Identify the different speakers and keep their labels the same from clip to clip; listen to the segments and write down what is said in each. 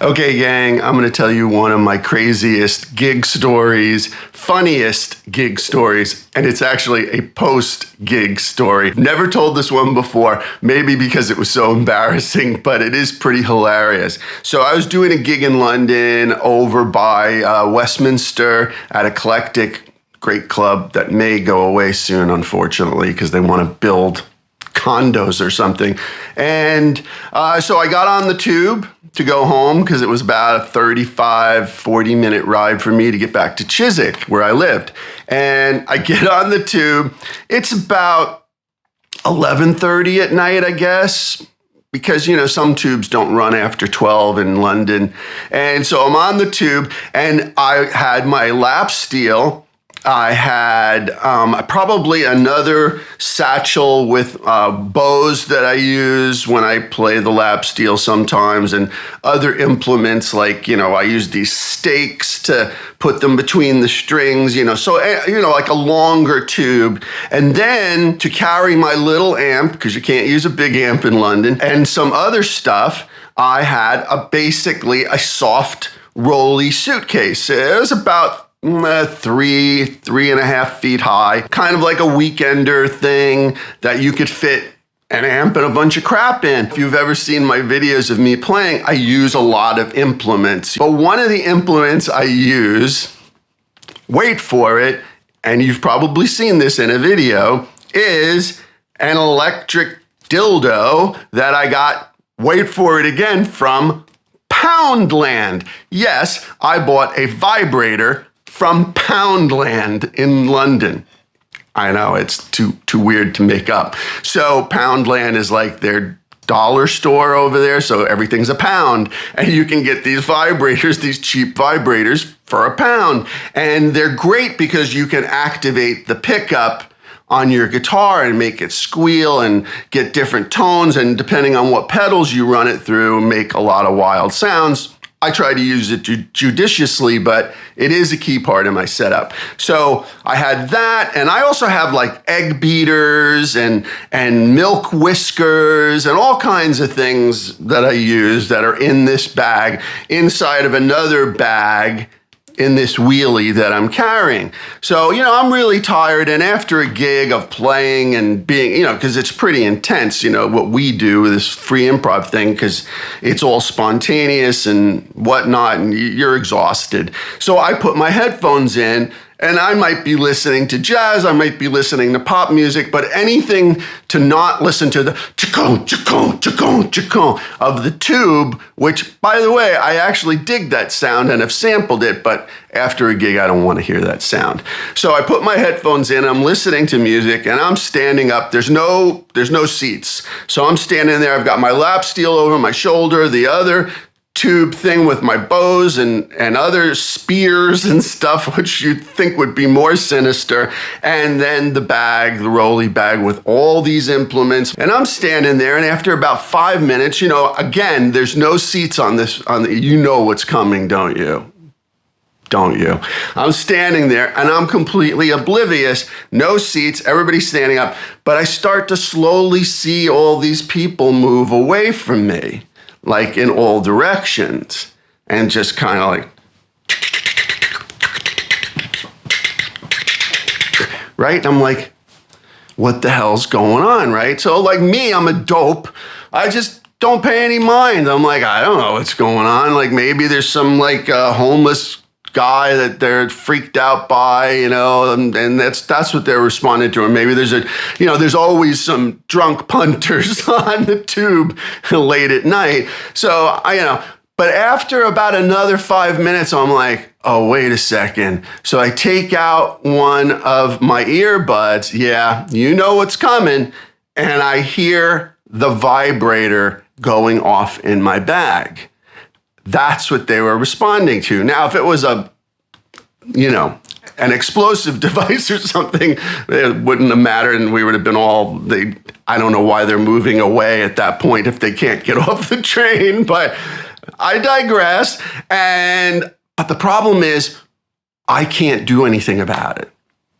Speaker 1: Okay, gang, I'm going to tell you one of my craziest gig stories, funniest gig stories, and it's actually a post-gig story. Never told this one before, maybe because it was so embarrassing, but it is pretty hilarious. So I was doing a gig in London over by Westminster at Eclectic, great club that may go away soon, unfortunately, because they want to build condos or something. And so I got on the tube to go home because it was about a 40 minute ride for me to get back to Chiswick, where I lived. And I get on the tube. It's about 11:30 at night, I guess, because, you know, some tubes don't run after 12 in London. And so I'm on the tube and I had my lap steel. I had probably another satchel with bows that I use when I play the lap steel sometimes, and other implements like, you know, I use these stakes to put them between the strings, you know, so, you know, like a longer tube. And then to carry my little amp, because you can't use a big amp in London, and some other stuff, I had basically a soft rolly suitcase. It was about 3.5 feet high, kind of like a weekender thing that you could fit an amp and a bunch of crap in. If you've ever seen my videos of me playing, I use a lot of implements. But one of the implements I use, wait for it, and you've probably seen this in a video, is an electric dildo that I got, wait for it again, from Poundland. Yes, I bought a vibrator from Poundland in London. I know, it's too weird to make up. So Poundland is like their dollar store over there, so everything's a pound. And you can get these vibrators, these cheap vibrators, for a pound. And they're great because you can activate the pickup on your guitar and make it squeal and get different tones, and depending on what pedals you run it through, make a lot of wild sounds. I try to use it judiciously, but it is a key part of my setup. So I had that, and I also have like egg beaters and milk whiskers and all kinds of things that I use that are in this bag, inside of another bag in this wheelie that I'm carrying. So, you know, I'm really tired, and after a gig of playing and being, you know, because it's pretty intense, you know, what we do, this free improv thing, because it's all spontaneous and whatnot, and you're exhausted. So I put my headphones in, and I might be listening to jazz, I might be listening to pop music, but anything to not listen to the chacon, chacon, chacon, chacon of the tube, which, by the way, I actually dig that sound and have sampled it, but after a gig, I don't want to hear that sound. So I put my headphones in, I'm listening to music, and I'm standing up. There's no seats. So I'm standing there, I've got my lap steel over my shoulder, the other tube thing with my bows and other spears and stuff, which you'd think would be more sinister. And then the bag, the rolly bag with all these implements. And I'm standing there, and after about 5 minutes, you know, again, there's no seats on this, you know what's coming, don't you? Don't you? I'm standing there and I'm completely oblivious, no seats, everybody's standing up, but I start to slowly see all these people move away from me, like in all directions, and just kind of like, right? And I'm like, what the hell's going on, right? So like me, I'm a dope. I just don't pay any mind. I'm like, I don't know what's going on. Like maybe there's some like homeless guy that they're freaked out by, you know, and that's what they're responding to. Or maybe there's always some drunk punters on the tube late at night. So but after about another 5 minutes, I'm like, oh, wait a second. So I take out one of my earbuds. Yeah, you know what's coming. And I hear the vibrator going off in my bag. That's what they were responding to. Now, if it was an explosive device or something, it wouldn't have mattered, and we would have been I don't know why they're moving away at that point if they can't get off the train, but I digress. But the problem is, I can't do anything about it,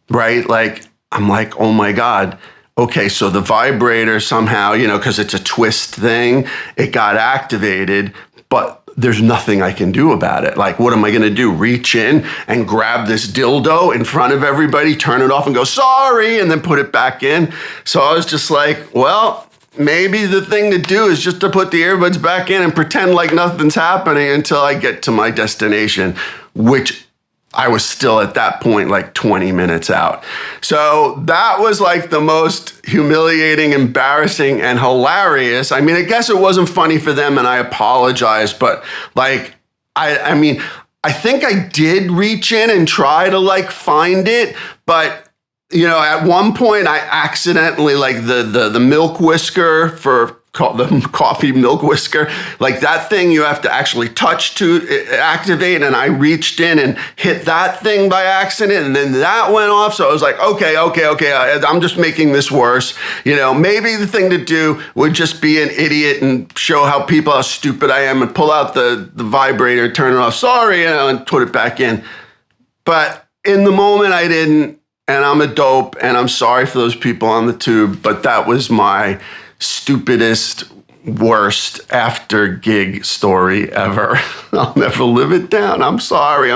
Speaker 1: right? Like, I'm like, oh my God. Okay, so the vibrator somehow, because it's a twist thing, it got activated, but there's nothing I can do about it. Like, what am I going to do? Reach in and grab this dildo in front of everybody, turn it off and go, sorry, and then put it back in? So I was just like, well, maybe the thing to do is just to put the earbuds back in and pretend like nothing's happening until I get to my destination, which I was still at that point like 20 minutes out. So that was like the most humiliating, embarrassing, and hilarious. I mean, I guess it wasn't funny for them and I apologize, but like, I mean, I think I did reach in and try to like find it, but you know, at one point I accidentally like the milk whisker for the coffee milk whisker, like that thing you have to actually touch to activate. And I reached in and hit that thing by accident, and then that went off. So I was like, okay, I'm just making this worse. You know, maybe the thing to do would just be an idiot and show how stupid I am and pull out the vibrator, turn it off, sorry, you know, and put it back in. But in the moment I didn't, and I'm a dope, and I'm sorry for those people on the tube, but that was my stupidest, worst after gig story ever. I'll never live it down. I'm sorry.